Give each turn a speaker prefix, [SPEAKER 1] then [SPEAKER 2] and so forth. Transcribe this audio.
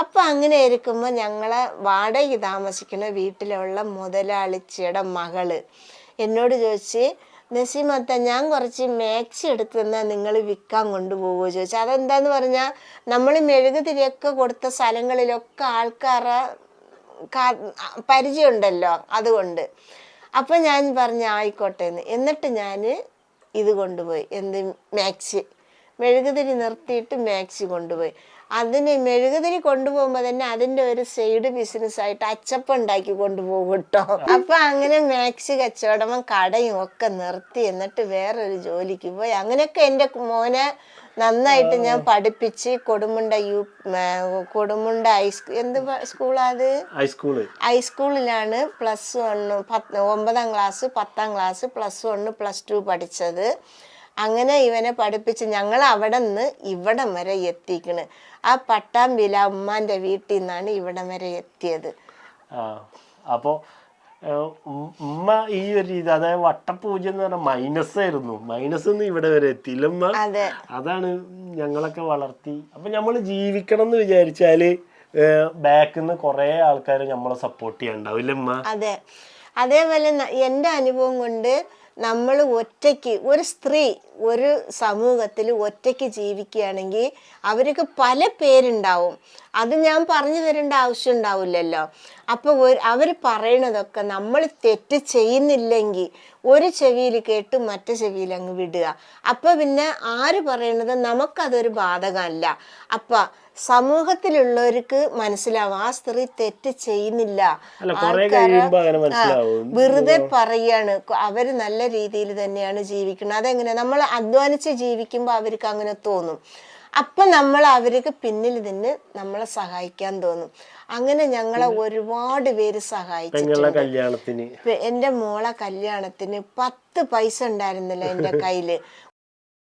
[SPEAKER 1] അപ്പം അങ്ങനെ ഇരിക്കുമ്പോൾ ഞങ്ങളെ വാടകയ്ക്ക് താമസിക്കുന്ന വീട്ടിലുള്ള മുതലാളിച്ചിയുടെ മകള് എന്നോട് ചോദിച്ച്, നസീമത്ത ഞാൻ കുറച്ച് മാക്സി എടുത്ത് തന്നാൽ നിങ്ങൾ വിൽക്കാൻ കൊണ്ടുപോകുമോ ചോദിച്ചു. അതെന്താന്ന് പറഞ്ഞാൽ നമ്മൾ മെഴുകുതിരിയൊക്കെ കൊടുത്ത സ്ഥലങ്ങളിലൊക്കെ ആൾക്കാരെ പരിചയമുണ്ടല്ലോ, അതുകൊണ്ട്. അപ്പം ഞാൻ പറഞ്ഞു ആയിക്കോട്ടെ എന്ന്. എന്നിട്ട് ഞാൻ ഇത് കൊണ്ടുപോയി, എന്ത് മാക്സി, മെഴുകുതിരി നിർത്തിയിട്ട് മാക്സി കൊണ്ടുപോയി. അതിന് മെഴുകുതിരി കൊണ്ടുപോകുമ്പോൾ തന്നെ അതിൻ്റെ ഒരു സൈഡ് ബിസിനസ്സായിട്ട് അച്ചപ്പം ഉണ്ടാക്കി കൊണ്ടുപോകും കേട്ടോ. അപ്പം അങ്ങനെ മാക്സി കച്ചവടം കടയും ഒക്കെ നിർത്തി എന്നിട്ട് വേറൊരു ജോലിക്ക് പോയി. അങ്ങനെയൊക്കെ എൻ്റെ മോനെ നന്നായിട്ട് ഞാൻ പഠിപ്പിച്ച് കൊടുമുണ്ട എന്ത് സ്കൂളാത്, ഹൈസ്കൂളിലാണ് +1 9ാം ക്ലാസ് 10ാം ക്ലാസ് +1 +2 പഠിച്ചത്. അങ്ങനെ ഇവനെ പഠിപ്പിച്ച് ഞങ്ങൾ അവിടെ നിന്ന് ഇവിടം വരെ എത്തിക്കണ്. ആ പട്ടാമ്പിയിലെ ഉമ്മാന്റെ വീട്ടിൽ നിന്നാണ് ഇവിടം വരെ എത്തിയത്.
[SPEAKER 2] അപ്പോ ഉമ്മ ഈ ഒരു രീതി, അതായത് വട്ടപൂജ എന്ന് പറഞ്ഞാൽ മൈനസ് ഒന്നും ഇവിടെ വരെ എത്തിയില്ല ഉമ്മ. അതാണ് ഞങ്ങളൊക്കെ വളർത്തി. അപ്പൊ നമ്മള് ജീവിക്കണം എന്ന് വിചാരിച്ചാല് ബാക്കിൽ നിന്ന് കുറെ ആൾക്കാർ നമ്മളെ സപ്പോർട്ട് ചെയ്യാണ്ടാവില്ല ഉമ്മ.
[SPEAKER 1] അതെ, അതേപോലെ എൻ്റെ അനുഭവം കൊണ്ട് നമ്മൾ ഒറ്റയ്ക്ക്, ഒരു സ്ത്രീ ഒരു സമൂഹത്തിൽ ഒറ്റയ്ക്ക് ജീവിക്കുകയാണെങ്കിൽ അവർക്ക് പല പേരുണ്ടാവും. അത് ഞാൻ പറഞ്ഞു തരേണ്ട ആവശ്യം ഉണ്ടാവില്ലല്ലോ. അപ്പോൾ അവർ പറയണതൊക്കെ നമ്മൾ തെറ്റ് ചെയ്യുന്നില്ലെങ്കിൽ ഒരു ചെവിയിൽ കേട്ട് മറ്റു ചെവിയിൽ അങ്ങ് വിടുക. അപ്പം പിന്നെ ആര് പറയണത് നമുക്കതൊരു ബാധകമല്ല. അപ്പം സമൂഹത്തിലുള്ളവർക്ക് മനസ്സിലാവും ആ സ്ത്രീ തെറ്റ് ചെയ്യുന്നില്ല, വെറുതെ പറയാണ്, അവര് നല്ല രീതിയിൽ തന്നെയാണ് ജീവിക്കുന്നത്. അതെങ്ങനെ, നമ്മൾ അധ്വാനിച്ച് ജീവിക്കുമ്പോൾ അവർക്ക് അങ്ങനെ തോന്നും. അപ്പൊ നമ്മൾ അവർക്ക് പിന്നിൽ നിന്ന് നമ്മളെ സഹായിക്കാൻ തോന്നും. അങ്ങനെ ഞങ്ങളെ ഒരുപാട് പേര് സഹായിച്ചിട്ടുണ്ട്.
[SPEAKER 2] കല്യാണത്തിന്,
[SPEAKER 1] എൻ്റെ മോളെ കല്യാണത്തിന് 10 പൈസ ഉണ്ടായിരുന്നില്ല എൻ്റെ കയ്യില്.